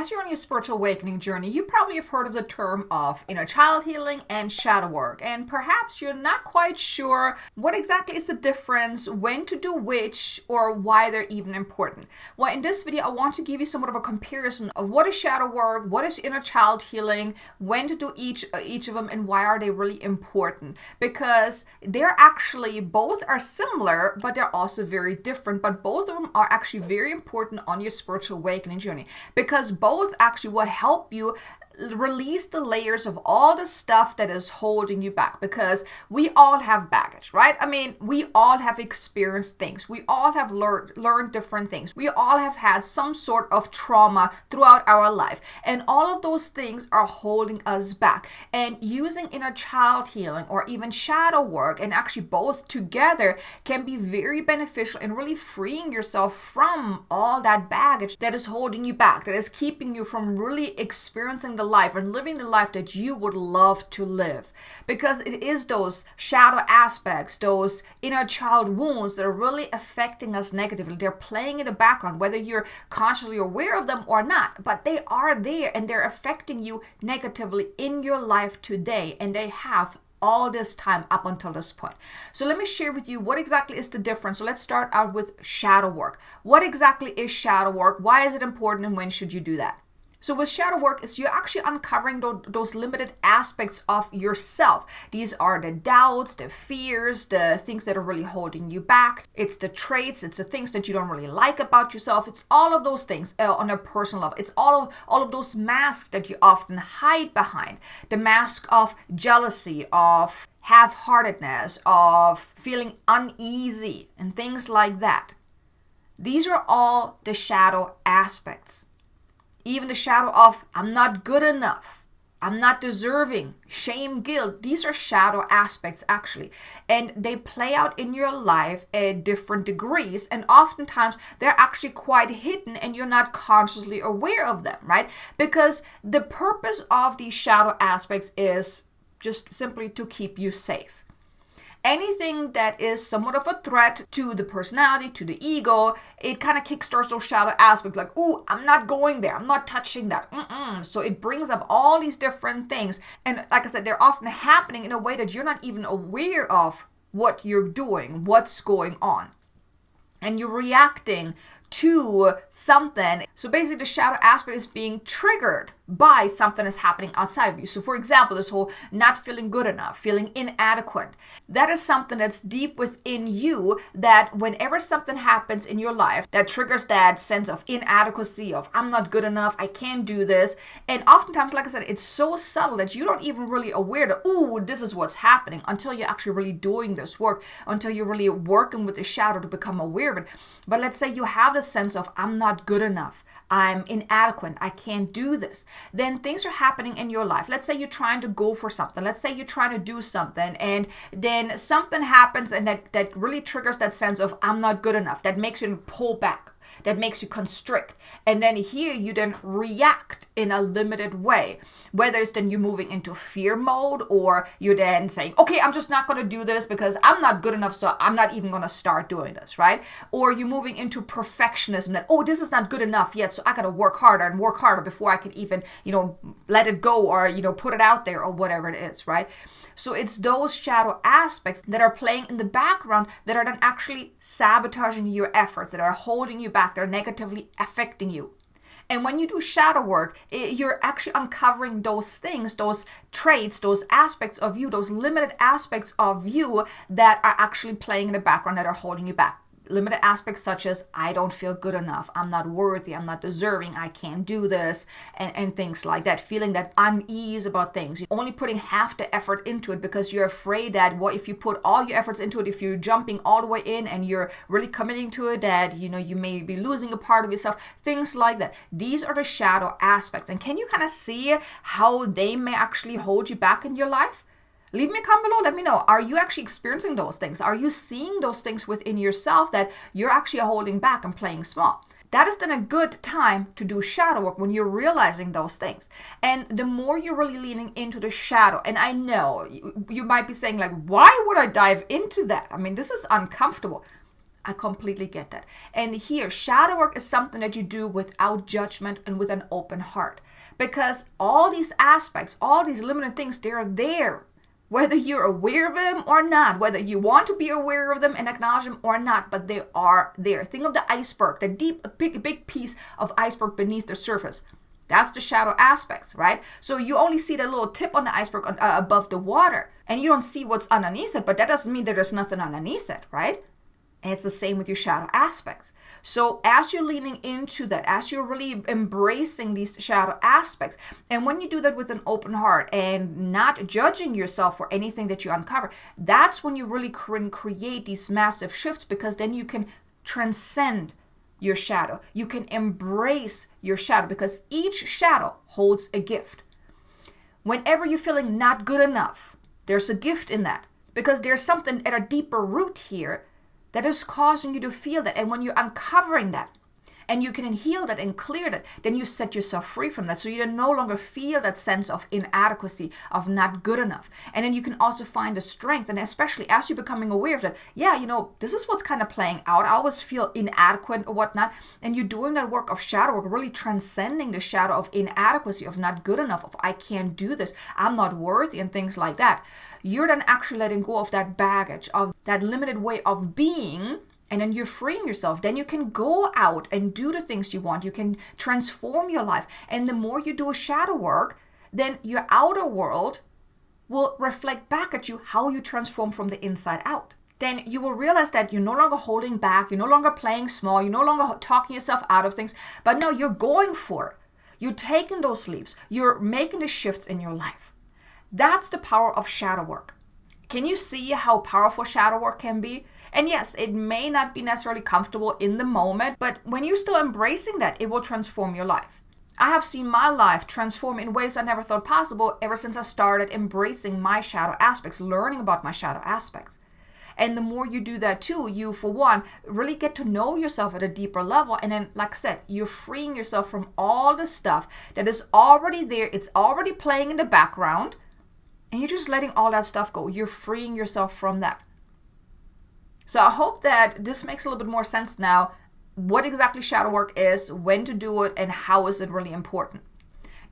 as you're on your spiritual awakening journey, you probably have heard of the term of inner child healing and shadow work. And perhaps you're not quite sure what exactly is the difference, when to do which, or why they're even important. Well, in this video, I want to give you somewhat of a comparison of what is shadow work, what is inner child healing, when to do each of them, and why are they really important. Because they're actually, both are similar, but they're also very different. But both of them are actually very important on your spiritual awakening journey, because both actually will help you release the layers of all the stuff that is holding you back. Because we all have baggage, right? I mean, we all have experienced things. We all have learned different things. We all have had some sort of trauma throughout our life. And all of those things are holding us back. And using inner child healing or even shadow work, and actually both together, can be very beneficial in really freeing yourself from all that baggage that is holding you back, that is keeping you from really experiencing the life and living the life that you would love to live. Because it is those shadow aspects, those inner child wounds that are really affecting us negatively. They're playing in the background, whether you're consciously aware of them or not, but they are there and they're affecting you negatively in your life today, and they have all this time up until this point. So let me share with you what exactly is the difference. So let's start out with shadow work. What exactly is shadow work? Why is it important, and when should you do that? So with shadow work, is you're actually uncovering those limited aspects of yourself. These are the doubts, the fears, the things that are really holding you back. It's the traits, it's the things that you don't really like about yourself. It's all of those things on a personal level. It's all of those masks that you often hide behind. The mask of jealousy, of half-heartedness, of feeling uneasy, and things like that. These are all the shadow aspects. Even the shadow of, I'm not good enough, I'm not deserving, shame, guilt. These are shadow aspects actually. And they play out in your life at different degrees. And oftentimes they're actually quite hidden and you're not consciously aware of them, right? Because the purpose of these shadow aspects is just simply to keep you safe. Anything that is somewhat of a threat to the personality, to the ego, it kind of kickstarts those shadow aspects like, ooh, I'm not going there. I'm not touching that. So it brings up all these different things. And like I said, they're often happening in a way that you're not even aware of what you're doing, what's going on. And you're reacting to something. So basically the shadow aspect is being triggered by something that's happening outside of you. So for example, this whole not feeling good enough, feeling inadequate. That is something that's deep within you, that whenever something happens in your life that triggers that sense of inadequacy, of I'm not good enough, I can't do this. And oftentimes, like I said, it's so subtle that you don't even really aware that, ooh, this is what's happening, until you're actually really doing this work, until you're really working with the shadow to become aware of it. But let's say you have the sense of I'm not good enough, I'm inadequate, I can't do this. Then things are happening in your life. Let's say you're trying to go for something. Let's say you're trying to do something, and then something happens and that really triggers that sense of I'm not good enough. That makes you pull back. That makes you constrict. And then here you then react in a limited way. Whether it's then you moving into fear mode, or you're then saying, okay, I'm just not going to do this because I'm not good enough, so I'm not even going to start doing this, right? Or you're moving into perfectionism, that, oh, this is not good enough yet, so I got to work harder and work harder before I can even, let it go, or, put it out there, or whatever it is, right? So it's those shadow aspects that are playing in the background that are then actually sabotaging your efforts, that are holding you back, that are negatively affecting you. And when you do shadow work, you're actually uncovering those things, those traits, those aspects of you, those limited aspects of you that are actually playing in the background, that are holding you back. Limited aspects such as I don't feel good enough, I'm not worthy, I'm not deserving, I can't do this, and things like that. Feeling that unease about things. You're only putting half the effort into it because you're afraid that what if you put all your efforts into it, if you're jumping all the way in and you're really committing to it, that you may be losing a part of yourself, things like that. These are the shadow aspects. And can you kind of see how they may actually hold you back in your life? Leave me a comment below. Let me know. Are you actually experiencing those things? Are you seeing those things within yourself that you're actually holding back and playing small? That is then a good time to do shadow work, when you're realizing those things. And the more you're really leaning into the shadow, and I know you might be saying like, why would I dive into that? I mean, this is uncomfortable. I completely get that. And here, shadow work is something that you do without judgment and with an open heart. Because all these aspects, all these limited things, they're there. Whether you're aware of them or not, whether you want to be aware of them and acknowledge them or not, but they are there. Think of the iceberg, the deep, big piece of iceberg beneath the surface. That's the shadow aspects, right? So you only see the little tip on the iceberg above the water, and you don't see what's underneath it, but that doesn't mean that there's nothing underneath it, right? And it's the same with your shadow aspects. So as you're leaning into that, as you're really embracing these shadow aspects, and when you do that with an open heart and not judging yourself for anything that you uncover, that's when you really can create these massive shifts, because then you can transcend your shadow. You can embrace your shadow, because each shadow holds a gift. Whenever you're feeling not good enough, there's a gift in that, because there's something at a deeper root here that is causing you to feel that. And when you're uncovering that and you can heal that and clear that, then you set yourself free from that. So you no longer feel that sense of inadequacy, of not good enough. And then you can also find the strength. And especially as you're becoming aware of that, yeah, this is what's kind of playing out. I always feel inadequate or whatnot. And you're doing that work of shadow work, really transcending the shadow of inadequacy, of not good enough, of I can't do this, I'm not worthy, and things like that. You're then actually letting go of that baggage, of that limited way of being, and then you're freeing yourself. Then you can go out and do the things you want. You can transform your life. And the more you do a shadow work, then your outer world will reflect back at you how you transform from the inside out. Then you will realize that you're no longer holding back. You're no longer playing small. You're no longer talking yourself out of things. But no, you're going for it. You're taking those leaps. You're making the shifts in your life. That's the power of shadow work. Can you see how powerful shadow work can be? And yes, it may not be necessarily comfortable in the moment, but when you're still embracing that, it will transform your life. I have seen my life transform in ways I never thought possible ever since I started embracing my shadow aspects, learning about my shadow aspects. And the more you do that too, you, for one, really get to know yourself at a deeper level. And then, like I said, you're freeing yourself from all the stuff that is already there. It's already playing in the background. And you're just letting all that stuff go. You're freeing yourself from that. So I hope that this makes a little bit more sense now, what exactly shadow work is, when to do it, and how is it really important.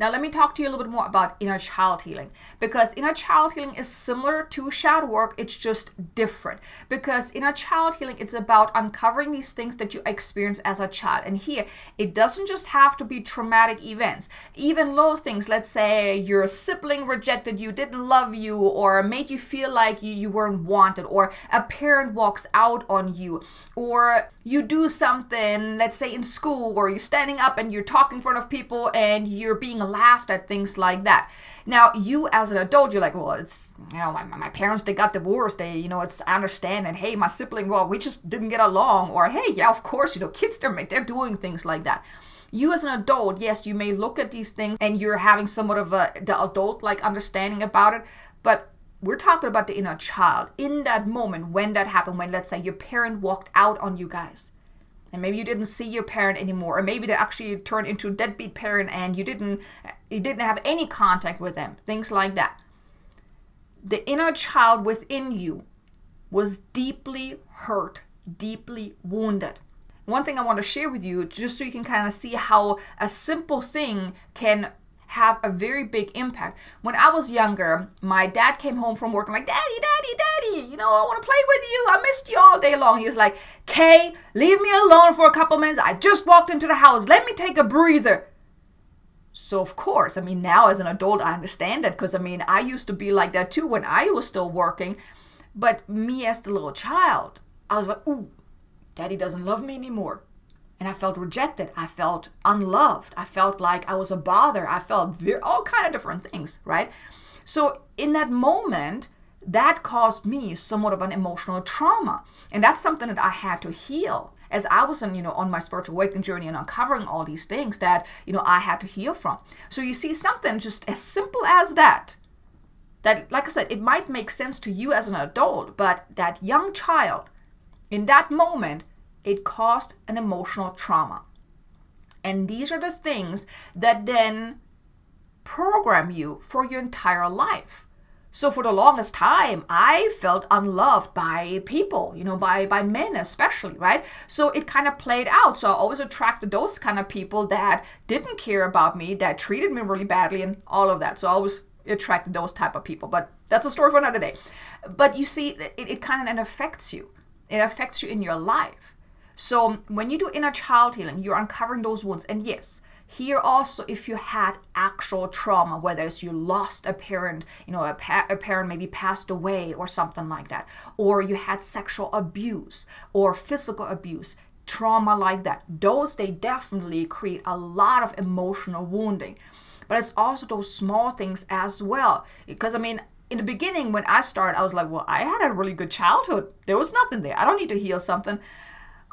Now let me talk to you a little bit more about inner child healing, because inner child healing is similar to shadow work, it's just different. Because inner child healing, it's about uncovering these things that you experienced as a child. And here, it doesn't just have to be traumatic events. Even little things, let's say your sibling rejected you, didn't love you, or made you feel like you weren't wanted, or a parent walks out on you, or you do something, let's say in school, where you're standing up and you're talking in front of people and you're being laughed at, things like that. Now, you as an adult, you're like, well, it's, my parents, they got divorced. I understand. And hey, my sibling, well, we just didn't get along. Or hey, yeah, of course, kids, they're doing things like that. You as an adult, yes, you may look at these things and you're having somewhat of the adult-like understanding about it. But we're talking about the inner child in that moment when that happened, when, let's say, your parent walked out on you guys. And maybe you didn't see your parent anymore, or maybe they actually turned into a deadbeat parent and you didn't have any contact with them, things like that. The inner child within you was deeply hurt, deeply wounded. One thing I want to share with you, just so you can kind of see how a simple thing can have a very big impact. When I was younger, my dad came home from work and like, Daddy, I want to play with you. I missed you all day long. He was like, Kay, leave me alone for a couple minutes. I just walked into the house. Let me take a breather. So of course, now as an adult, I understand that, because I used to be like that too when I was still working. But me as the little child, I was like, ooh, Daddy doesn't love me anymore. And I felt rejected. I felt unloved. I felt like I was a bother. I felt all kind of different things, right? So in that moment, that caused me somewhat of an emotional trauma. And that's something that I had to heal as I was on my spiritual awakening journey and uncovering all these things that, I had to heal from. So you see, something just as simple as that, like I said, it might make sense to you as an adult, but that young child, in that moment, it caused an emotional trauma. And these are the things that then program you for your entire life. So for the longest time, I felt unloved by people, by men especially, right? So it kind of played out. So I always attracted those kind of people that didn't care about me, that treated me really badly and all of that. So I always attracted those type of people. But that's a story for another day. But you see, it kind of affects you. It affects you in your life. So when you do inner child healing, you're uncovering those wounds. And yes, here also, if you had actual trauma, whether it's you lost a parent, a parent maybe passed away or something like that, or you had sexual abuse or physical abuse, trauma like that, they definitely create a lot of emotional wounding. But it's also those small things as well. Because in the beginning when I started, I was like, well, I had a really good childhood. There was nothing there. I don't need to heal something.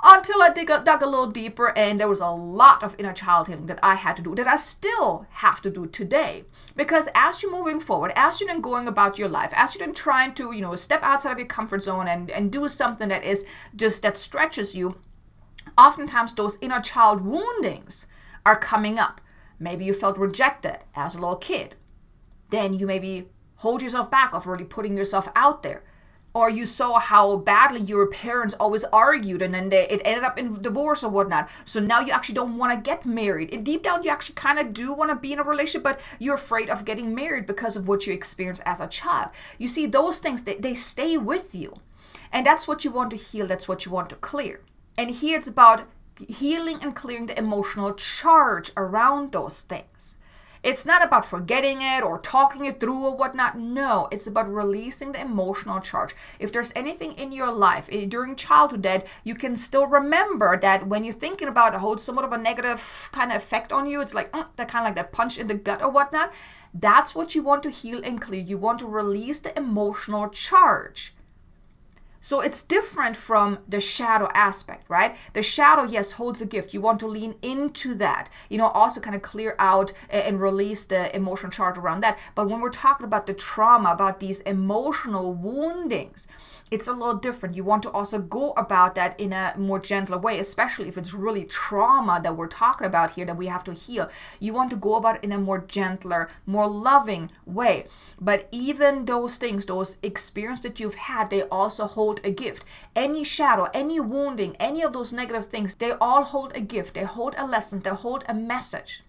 Until I dug a little deeper, and there was a lot of inner child healing that I had to do, that I still have to do today. Because as you're moving forward, as you're then going about your life, as you're then trying to, step outside of your comfort zone and do something that stretches you, oftentimes those inner child woundings are coming up. Maybe you felt rejected as a little kid. Then you maybe hold yourself back of really putting yourself out there. Or you saw how badly your parents always argued and then it ended up in divorce or whatnot. So now you actually don't want to get married. And deep down, you actually kind of do want to be in a relationship, but you're afraid of getting married because of what you experienced as a child. You see, those things, they stay with you. And that's what you want to heal. That's what you want to clear. And here it's about healing and clearing the emotional charge around those things. It's not about forgetting it or talking it through or whatnot. No, it's about releasing the emotional charge. If there's anything in your life during childhood that you can still remember, that when you're thinking about it holds somewhat of a negative kind of effect on you, it's like that kind of like that punch in the gut or whatnot. That's what you want to heal and clear. You want to release the emotional charge. So it's different from the shadow aspect, right? The shadow, yes, holds a gift. You want to lean into that, also kind of clear out and release the emotional charge around that. But when we're talking about the trauma, about these emotional woundings, it's a little different. You want to also go about that in a more gentler way, especially if it's really trauma that we're talking about here that we have to heal. You want to go about it in a more gentler, more loving way. But even those things, those experiences that you've had, they also hold a gift. Any shadow, any wounding, any of those negative things, they all hold a gift. They hold a lesson. They hold a message.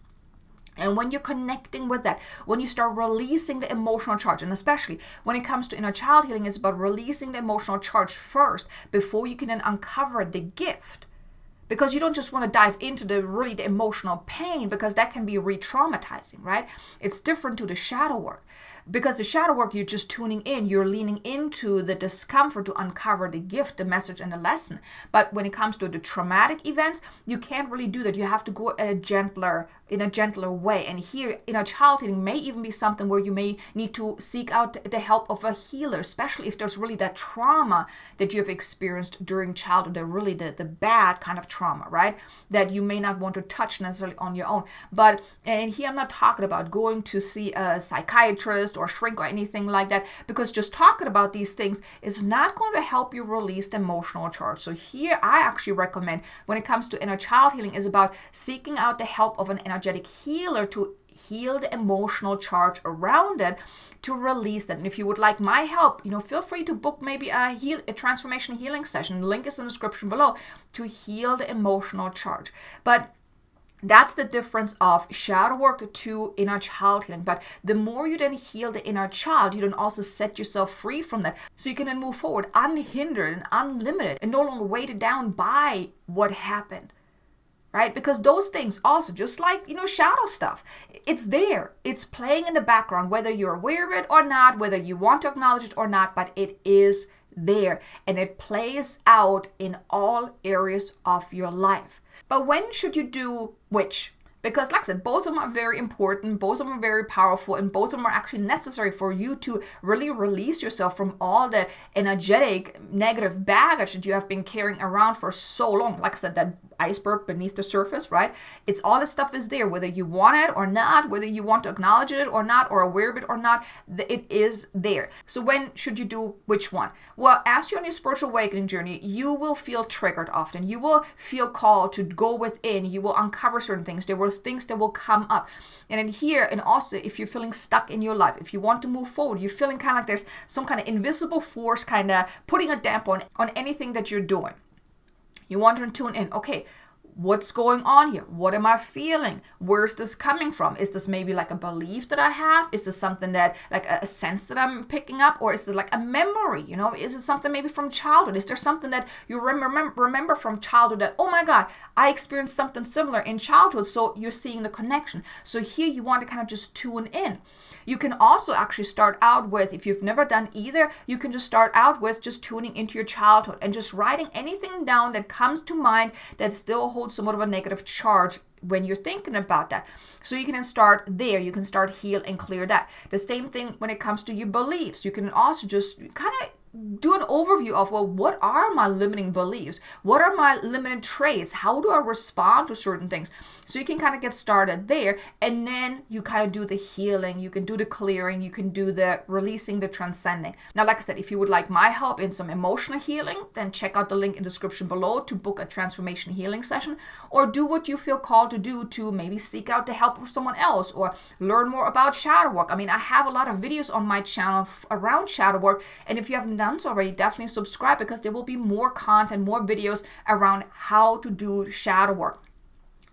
And when you're connecting with that, when you start releasing the emotional charge, and especially when it comes to inner child healing, it's about releasing the emotional charge first before you can then uncover the gift. Because you don't just want to dive into the emotional pain, because that can be re-traumatizing, right? It's different to the shadow work. Because the shadow work, you're just tuning in, you're leaning into the discomfort to uncover the gift, the message, and the lesson. But when it comes to the traumatic events, you can't really do that. You have to go in a gentler way. And here, inner child healing may even be something where you may need to seek out the help of a healer, especially if there's really that trauma that you have experienced during childhood, the bad kind of trauma, right? That you may not want to touch necessarily on your own. And here I'm not talking about going to see a psychiatrist or shrink or anything like that, because just talking about these things is not going to help you release the emotional charge. So here I actually recommend, when it comes to inner child healing, is about seeking out the help of an energetic healer to heal the emotional charge around it, to release it. And if you would like my help, feel free to book maybe a transformation healing session. The link is in the description below, to heal the emotional charge. But that's the difference of shadow work to inner child healing. But the more you then heal the inner child, you then also set yourself free from that. So you can then move forward unhindered and unlimited and no longer weighted down by what happened. Right? Because those things also, just like, shadow stuff, it's there. It's playing in the background, whether you're aware of it or not, whether you want to acknowledge it or not, but it is there. And it plays out in all areas of your life. But when should you do which? Because like I said, both of them are very important, both of them are very powerful, and both of them are actually necessary for you to really release yourself from all the energetic negative baggage that you have been carrying around for so long. Like I said, that iceberg beneath the surface, right? It's all this stuff is there, whether you want it or not, whether you want to acknowledge it or not, or aware of it or not, it is there. So when should you do which one? Well, as you're on your spiritual awakening journey, you will feel triggered often. You will feel called to go within. You will uncover certain things. There will things that will come up. And in here, and also if you're feeling stuck in your life, if you want to move forward, you're feeling kind of like there's some kind of invisible force kind of putting a damp on anything that you're doing. You want to tune in. Okay, what's going on here? What am I feeling? Where's this coming from? Is this maybe like a belief that I have? Is this something that like a sense that I'm picking up? Or is it like a memory? You know, is it something maybe from childhood? Is there something that you remember from childhood that, oh my God, I experienced something similar in childhood? So you're seeing the connection. So here you want to kind of just tune in. You can also actually start out with, if you've never done either, you can just start out with just tuning into your childhood and just writing anything down that comes to mind that still holds somewhat of a negative charge when you're thinking about that. So you can then start there. You can start heal and clear that. The same thing when it comes to your beliefs. You can also just kind of do an overview of, well, what are my limiting beliefs? What are my limited traits? How do I respond to certain things? So you can kind of get started there, and then you kind of do the healing. You can do the clearing. You can do the releasing, the transcending. Now, like I said, if you would like my help in some emotional healing, then check out the link in the description below to book a transformation healing session, or do what you feel called to do to maybe seek out the help of someone else or learn more about shadow work. I mean, I have a lot of videos on my channel around shadow work, and if you haven't done so already, definitely subscribe, because there will be more content, more videos around how to do shadow work.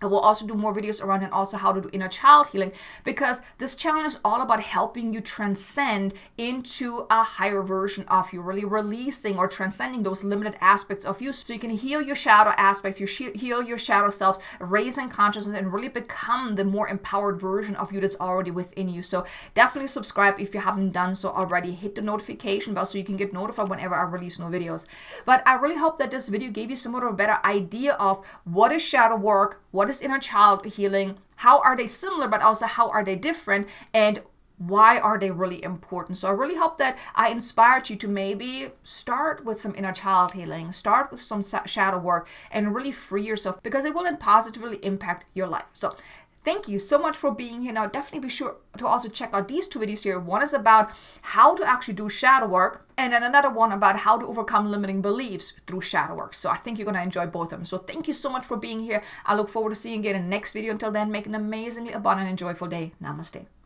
I will also do more videos around and also how to do inner child healing, because this channel is all about helping you transcend into a higher version of you, really releasing or transcending those limited aspects of you so you can heal your shadow aspects, heal your shadow selves, raise in consciousness, and really become the more empowered version of you that's already within you. So definitely subscribe if you haven't done so already. Hit the notification bell so you can get notified whenever I release new videos. But I really hope that this video gave you somewhat of a better idea of what is shadow work, what is inner child healing, how are they similar, but also how are they different, and why are they really important. So I really hope that I inspired you to maybe start with some inner child healing, start with some shadow work, and really free yourself, because it will positively impact your life. So thank you so much for being here. Now, definitely be sure to also check out these two videos here. One is about how to actually do shadow work, and then another one about how to overcome limiting beliefs through shadow work. So I think you're going to enjoy both of them. So thank you so much for being here. I look forward to seeing you again in the next video. Until then, make an amazingly abundant and joyful day. Namaste.